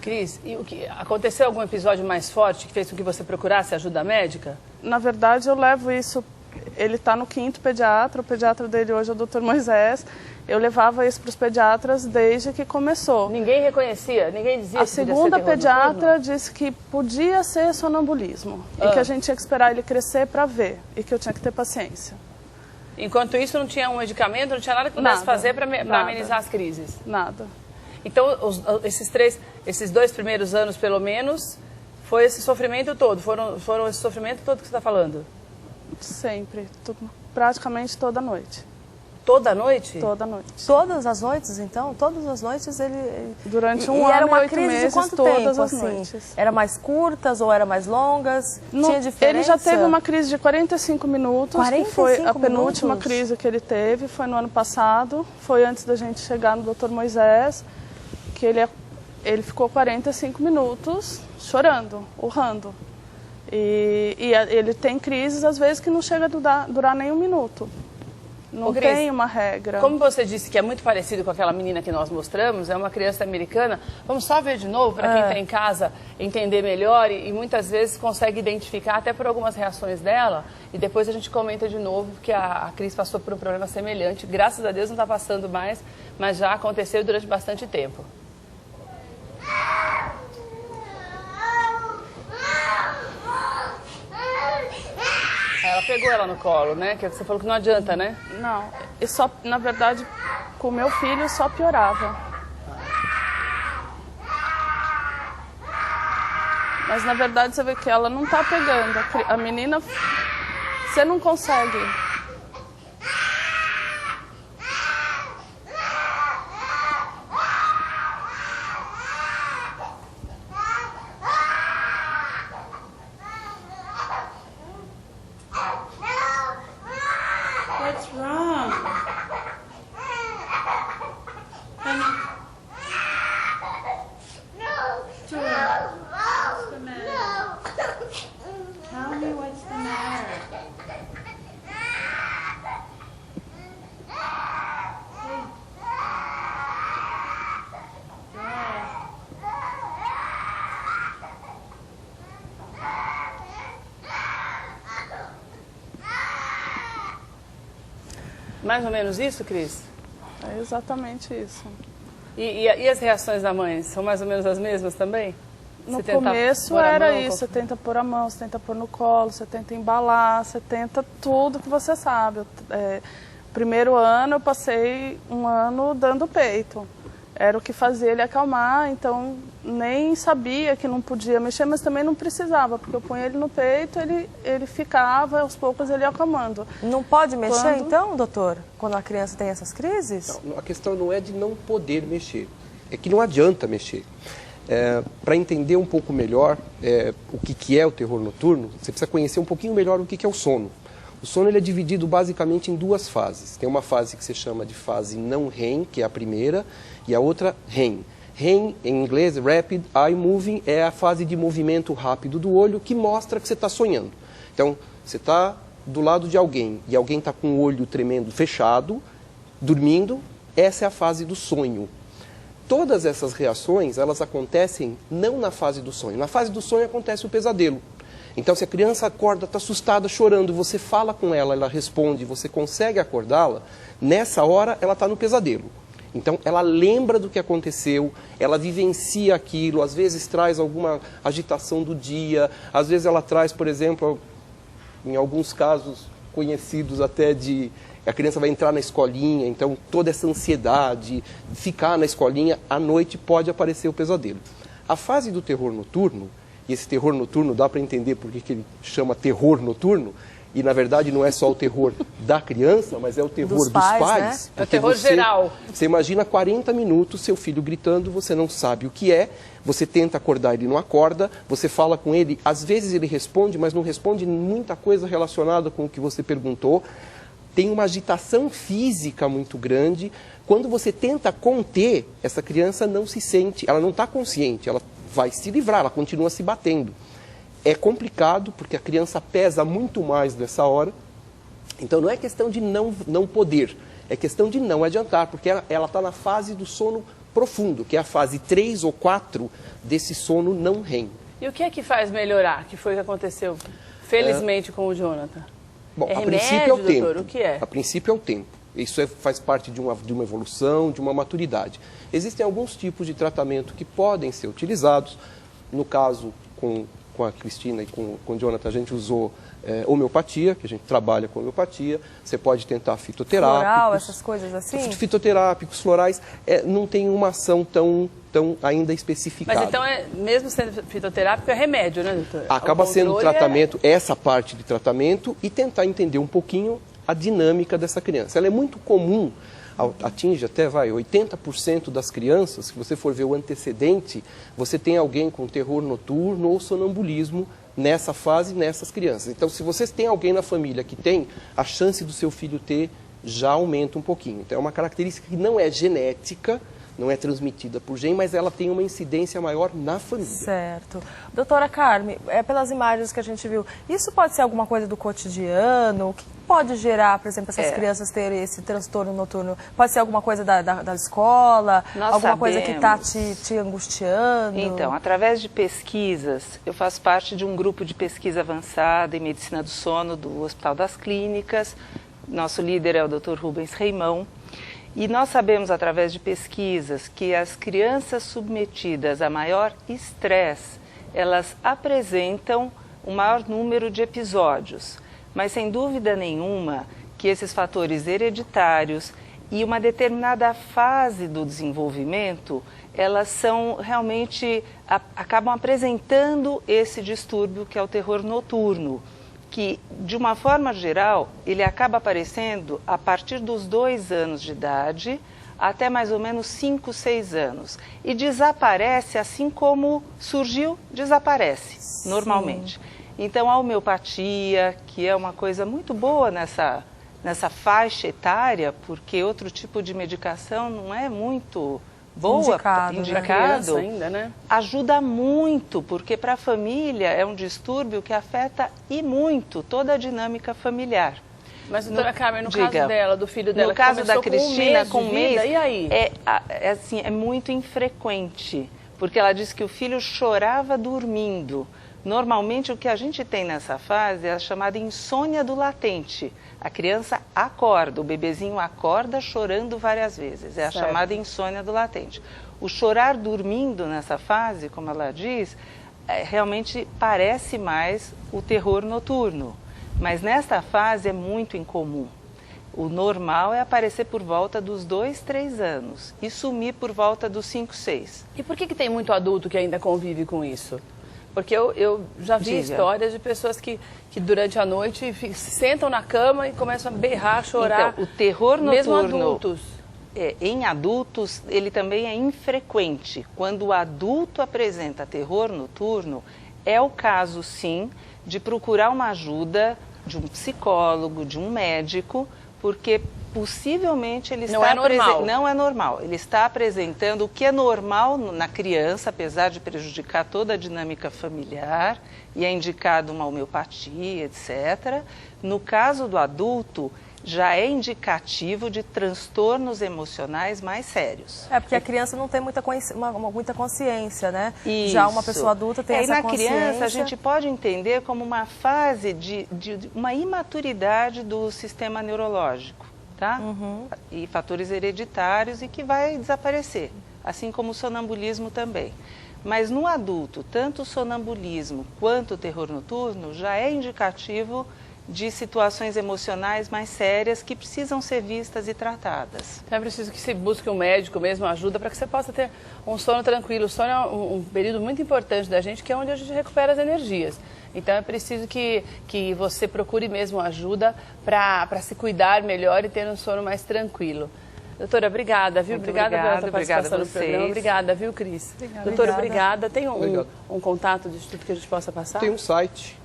Cris, e aconteceu algum episódio mais forte que fez com que você procurasse ajuda médica? Na verdade, eu levo isso... Ele está no 5º pediatra, o pediatra dele hoje é o Dr. Moisés. Eu levava isso para os pediatras desde que começou. Ninguém reconhecia? Ninguém dizia A que podia ser segunda terror pediatra noturno? disse que podia ser sonambulismo e que a gente tinha que esperar ele crescer para ver e que eu tinha que ter paciência. Enquanto isso, não tinha um medicamento, não tinha nada que pudesse fazer para amenizar as crises? Nada. Então, esses 2 primeiros anos, pelo menos, foi esse sofrimento todo? Foram esse sofrimento todo que você está falando? Sempre. Praticamente toda noite. Toda noite? Toda noite. Todas as noites, então? Todas as noites ele... Durante um e ano era uma e 8 crise meses, de quanto todas tempo, as assim? noites. Era mais curtas ou era mais longas? Tinha diferença? Ele já teve uma crise de 45 minutos, 45 que foi a penúltima crise que ele teve, foi no ano passado, foi antes da gente chegar no Dr. Moisés, que ele ficou 45 minutos chorando, urrando. E ele tem crises, às vezes, que não chega a durar nem 1 minuto. Não Cris, tem uma regra. Como você disse que é muito parecido com aquela menina que nós mostramos, é uma criança americana, vamos só ver de novo para quem está em casa entender melhor e muitas vezes consegue identificar até por algumas reações dela e depois a gente comenta de novo porque a Cris passou por um problema semelhante, graças a Deus não está passando mais, mas já aconteceu durante bastante tempo. Ela pegou ela no colo, né? Que você falou que não adianta, né? Não, e só, na verdade, com o meu filho só piorava. Mas na verdade você vê que ela não tá pegando. A menina, você não consegue. What's wrong? Honey? Tua, what's the matter? Tell me what's the matter. Mais ou menos isso, Cris? É exatamente isso. E as reações da mãe? São mais ou menos as mesmas também? No começo era isso, você tenta pôr a mão, você tenta pôr no colo, você tenta embalar, você tenta tudo que você sabe. Primeiro ano eu passei 1 ano dando peito. Era o que fazia ele acalmar, então nem sabia que não podia mexer, mas também não precisava, porque eu punha ele no peito, ele ficava, aos poucos ele ia acalmando. Não pode mexer então, doutor, quando a criança tem essas crises? Não, a questão não é de não poder mexer, é que não adianta mexer. Para entender um pouco melhor o que é o terror noturno, você precisa conhecer um pouquinho melhor o que é o sono. O sono ele é dividido basicamente em 2 fases. Tem uma fase que se chama de fase não REM, que é a primeira, e a outra REM. REM, em inglês, Rapid Eye Moving, é a fase de movimento rápido do olho que mostra que você está sonhando. Então, você está do lado de alguém e alguém está com o olho tremendo fechado, dormindo, essa é a fase do sonho. Todas essas reações, elas acontecem não na fase do sonho. Na fase do sonho acontece o pesadelo. Então, se a criança acorda, está assustada, chorando, você fala com ela, ela responde, você consegue acordá-la, nessa hora ela está no pesadelo. Então, ela lembra do que aconteceu, ela vivencia aquilo, às vezes traz alguma agitação do dia, às vezes ela traz, por exemplo, em alguns casos conhecidos até de... A criança vai entrar na escolinha, então toda essa ansiedade, ficar na escolinha, à noite pode aparecer o pesadelo. A fase do terror noturno, e esse terror noturno dá para entender por que ele chama terror noturno, e na verdade não é só o terror da criança, mas é o terror dos pais. Né? É o terror geral. Você imagina 40 minutos, seu filho gritando, você não sabe o que é, você tenta acordar, ele não acorda, você fala com ele, às vezes ele responde, mas não responde muita coisa relacionada com o que você perguntou. Tem uma agitação física muito grande. Quando você tenta conter, essa criança não se sente, ela não está consciente, ela vai se livrar, ela continua se batendo. É complicado, porque a criança pesa muito mais nessa hora. Então não é questão de não poder, é questão de não adiantar, porque ela está na fase do sono profundo, que é a fase 3 ou 4 desse sono não REM. E o que é que faz melhorar? Que foi o que aconteceu, felizmente, com o Jonathan? Bom, é a remédio, princípio é o tempo. doutor? O que é? A princípio é o tempo. Isso faz parte de uma evolução, de uma maturidade. Existem alguns tipos de tratamento que podem ser utilizados. No caso, com a Cristina e com o Jonathan, a gente usou homeopatia, que a gente trabalha com homeopatia. Você pode tentar fitoterápicos. Floral, essas coisas assim? Fitoterápicos, florais, não tem uma ação tão ainda especificada. Mas então, mesmo sendo fitoterápico, é remédio, né, doutor? Acaba sendo tratamento, essa parte de tratamento, e tentar entender um pouquinho a dinâmica dessa criança. Ela é muito comum, atinge até 80% das crianças. Se você for ver o antecedente, você tem alguém com terror noturno ou sonambulismo nessa fase, nessas crianças. Então, se você tem alguém na família que tem, a chance do seu filho ter já aumenta um pouquinho. Então, é uma característica que não é genética, não é transmitida por gene, mas ela tem uma incidência maior na família. Certo. Doutora Carmen, pelas imagens que a gente viu, isso pode ser alguma coisa do cotidiano? O que pode gerar, por exemplo, essas crianças terem esse transtorno noturno? Pode ser alguma coisa da escola? Alguma coisa que está te angustiando? Então, através de pesquisas, eu faço parte de um grupo de pesquisa avançada em medicina do sono do Hospital das Clínicas. Nosso líder é o Dr. Rubens Reimão. E nós sabemos, através de pesquisas, que as crianças submetidas a maior estresse, elas apresentam um maior número de episódios. Mas, sem dúvida nenhuma, que esses fatores hereditários e uma determinada fase do desenvolvimento, elas são realmente, acabam apresentando esse distúrbio que é o terror noturno, que, de uma forma geral, ele acaba aparecendo a partir dos 2 anos de idade até mais ou menos 5, 6 anos. E desaparece assim como surgiu, desaparece normalmente. Então, a homeopatia, que é uma coisa muito boa nessa faixa etária, porque outro tipo de medicação não é muito boa, indicado, ainda, né? Ajuda muito, porque para a família é um distúrbio que afeta e muito toda a dinâmica familiar. Mas, doutora Carmen, no caso dela, do filho dela, no caso da Cristina, com um mês, e aí? É muito infrequente, porque ela disse que o filho chorava dormindo. Normalmente, o que a gente tem nessa fase é a chamada insônia do latente. A criança acorda, o bebezinho acorda chorando várias vezes. É a chamada insônia do latente. O chorar dormindo nessa fase, como ela diz, realmente parece mais o terror noturno. Mas nesta fase é muito incomum. O normal é aparecer por volta dos 2, 3 anos e sumir por volta dos 5, 6. E por que tem muito adulto que ainda convive com isso? Porque eu já vi histórias de pessoas que durante a noite se sentam na cama e começam a berrar, chorar. Então, o terror noturno, mesmo adultos. Em adultos, ele também é infrequente. Quando o adulto apresenta terror noturno, é o caso, sim, de procurar uma ajuda de um psicólogo, de um médico, porque possivelmente ele não é normal. Ele está apresentando o que é normal na criança, apesar de prejudicar toda a dinâmica familiar, e é indicado uma homeopatia, etc. No caso do adulto, já é indicativo de transtornos emocionais mais sérios. Porque a criança não tem muita consciência, né? Isso. Já uma pessoa adulta tem essa consciência. E na criança a gente pode entender como uma fase de uma imaturidade do sistema neurológico. Tá? E fatores hereditários e que vai desaparecer, assim como o sonambulismo também. Mas no adulto, tanto o sonambulismo quanto o terror noturno já é indicativo de situações emocionais mais sérias que precisam ser vistas e tratadas. Então é preciso que se busque um médico mesmo, ajuda, para que você possa ter um sono tranquilo. O sono é um período muito importante da gente, que é onde a gente recupera as energias. Então é preciso que você procure mesmo ajuda para se cuidar melhor e ter um sono mais tranquilo. Doutora, obrigada, viu? Obrigada pela sua participação no programa. Obrigada, viu, Cris? Doutora, obrigada. Tem um contato de instituto que a gente possa passar? Tem um site,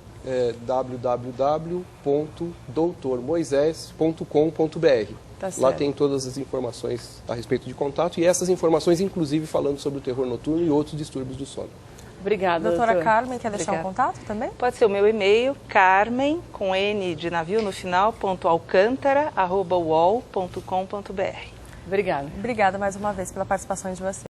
www.doutormoisés.com.br. Tá certo. Lá tem todas as informações a respeito de contato e essas informações, inclusive, falando sobre o terror noturno e outros distúrbios do sono. Obrigada, doutora Carmen, quer deixar um contato também? Pode ser o meu e-mail, carmen, com N de navio no final, .alcântara@uol.com.br. Obrigada. Obrigada mais uma vez pela participação de você.